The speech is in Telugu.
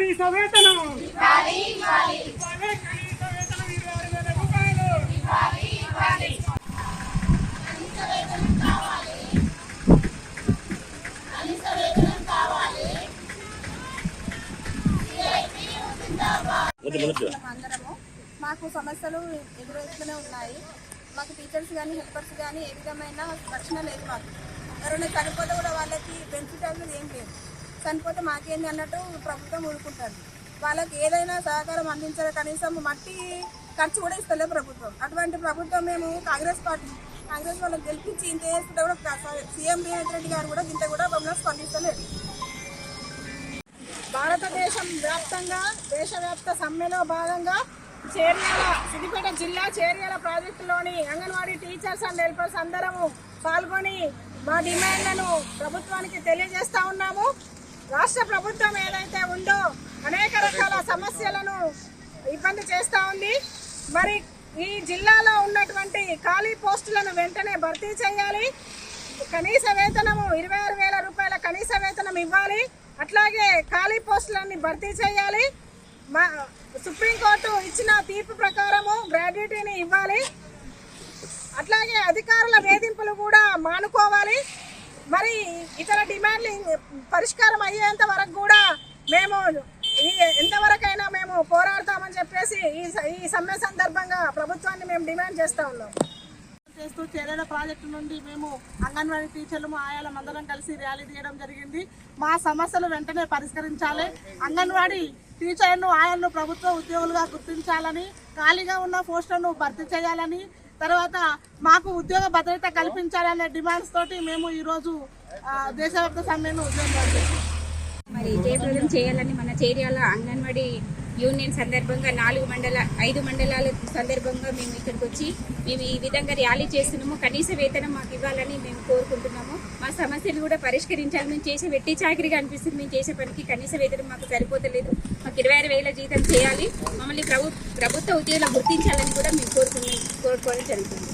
కనీస వేతనం అందరము మాకు సమస్యలు ఎదురవుతూనే ఉన్నాయి. మాకు టీచర్స్ కానీ హెల్పర్స్ కానీ ఏ విధమైన రక్షణ లేదు. మాకు ఎవరైనా చనిపోతే కూడా వాళ్ళకి బెనిఫిట్ అనేది ఏం లేదు. చనిపోతే మాకేంది అన్నట్టు ప్రభుత్వం ఊరుకుంటుంది. వాళ్ళకి ఏదైనా సహకారం అందించాలి. కనీసం మట్టి ఖర్చు కూడా ఇస్తలేదు ప్రభుత్వం. అటువంటి ప్రభుత్వం మేము కాంగ్రెస్ వాళ్ళకి గెలిపించి ఇంత చేస్తుంటే కూడా సీఎం రేవంత్ రెడ్డి గారు కూడా ఇంత కూడా మమ్మల్ని స్పందిస్తలేదు. భారతదేశం వ్యాప్తంగా దేశవ్యాప్త సమ్మెలో భాగంగా సిద్దిపేట జిల్లా చేర్యాల ప్రాజెక్టులోని అంగన్వాడీ టీచర్స్ అండ్ హెల్పర్స్ అందరము పాల్గొని మా డిమాండ్లను ప్రభుత్వానికి తెలియజేస్తా ఉన్నాము. రాష్ట్ర ప్రభుత్వం ఏదైతే ఉందో అనేక రకాల సమస్యలను ఇబ్బంది చేస్తూ ఉంది. మరి ఈ జిల్లాలో ఉన్నటువంటి ఖాళీ పోస్టులను వెంటనే భర్తీ చేయాలి. కనీస వేతనము 26,000 రూపాయల కనీస వేతనం ఇవ్వాలి. అట్లాగే ఖాళీ పోస్టులన్నీ భర్తీ చేయాలి. సుప్రీంకోర్టు ఇచ్చిన తీర్పు ప్రకారము గ్రాడ్యుయేటీని ఇవ్వాలి. అట్లాగే అధికారుల వేధింపులు కూడా మానుకోవాలి. మరి ఇతర డిమాండ్లు పరిష్కారం అయ్యేంత వరకు కూడా మేము ఎంతవరకైనా మేము పోరాడతామని చెప్పేసి ఈ సమ్మె సందర్భంగా ప్రభుత్వాన్ని మేము డిమాండ్ చేస్తూ ఉన్నాం. చేస్తూ చేరేల ప్రాజెక్టు నుండి మేము అంగన్వాడీ టీచర్లు ఆయాలం అందరం కలిసి ర్యాలీ తీయడం జరిగింది. మా సమస్యలు వెంటనే పరిష్కరించాలి. అంగన్వాడీ టీచర్లను ఆయాలను ప్రభుత్వ ఉద్యోగులుగా గుర్తించాలని, ఖాళీగా ఉన్న పోస్టులను భర్తీ చేయాలని, తర్వాత మాకు ఉద్యోగ భద్రత కల్పించాలనే డిమాండ్స్ తోటి మేము ఈరోజు దేశవ్యాప్త సమ్మెను ఉద్యోగం మరి జయప్రదం చేయాలని మన చేర్యాల అంగన్వాడీ యూనియన్ సందర్భంగా 5 మండలాల సందర్భంగా మేము ఇక్కడికి వచ్చి మేము ఈ విధంగా ర్యాలీ చేస్తున్నాము. కనీస వేతనం మాకు ఇవ్వాలని మేము కోరుకుంటున్నాము. మా సమస్యలు కూడా పరిష్కరించాలి. మేము చేసే వెట్టి చాకరీగా అనిపిస్తుంది. మేము చేసే పనికి కనీస వేతనం మాకు సరిపోతలేదు. మాకు 26,000 జీతం చేయాలి. మమ్మల్ని ప్రభుత్వ ఉద్యోగులు గుర్తించాలని కూడా మేము కోరుకోవడం జరుగుతుంది.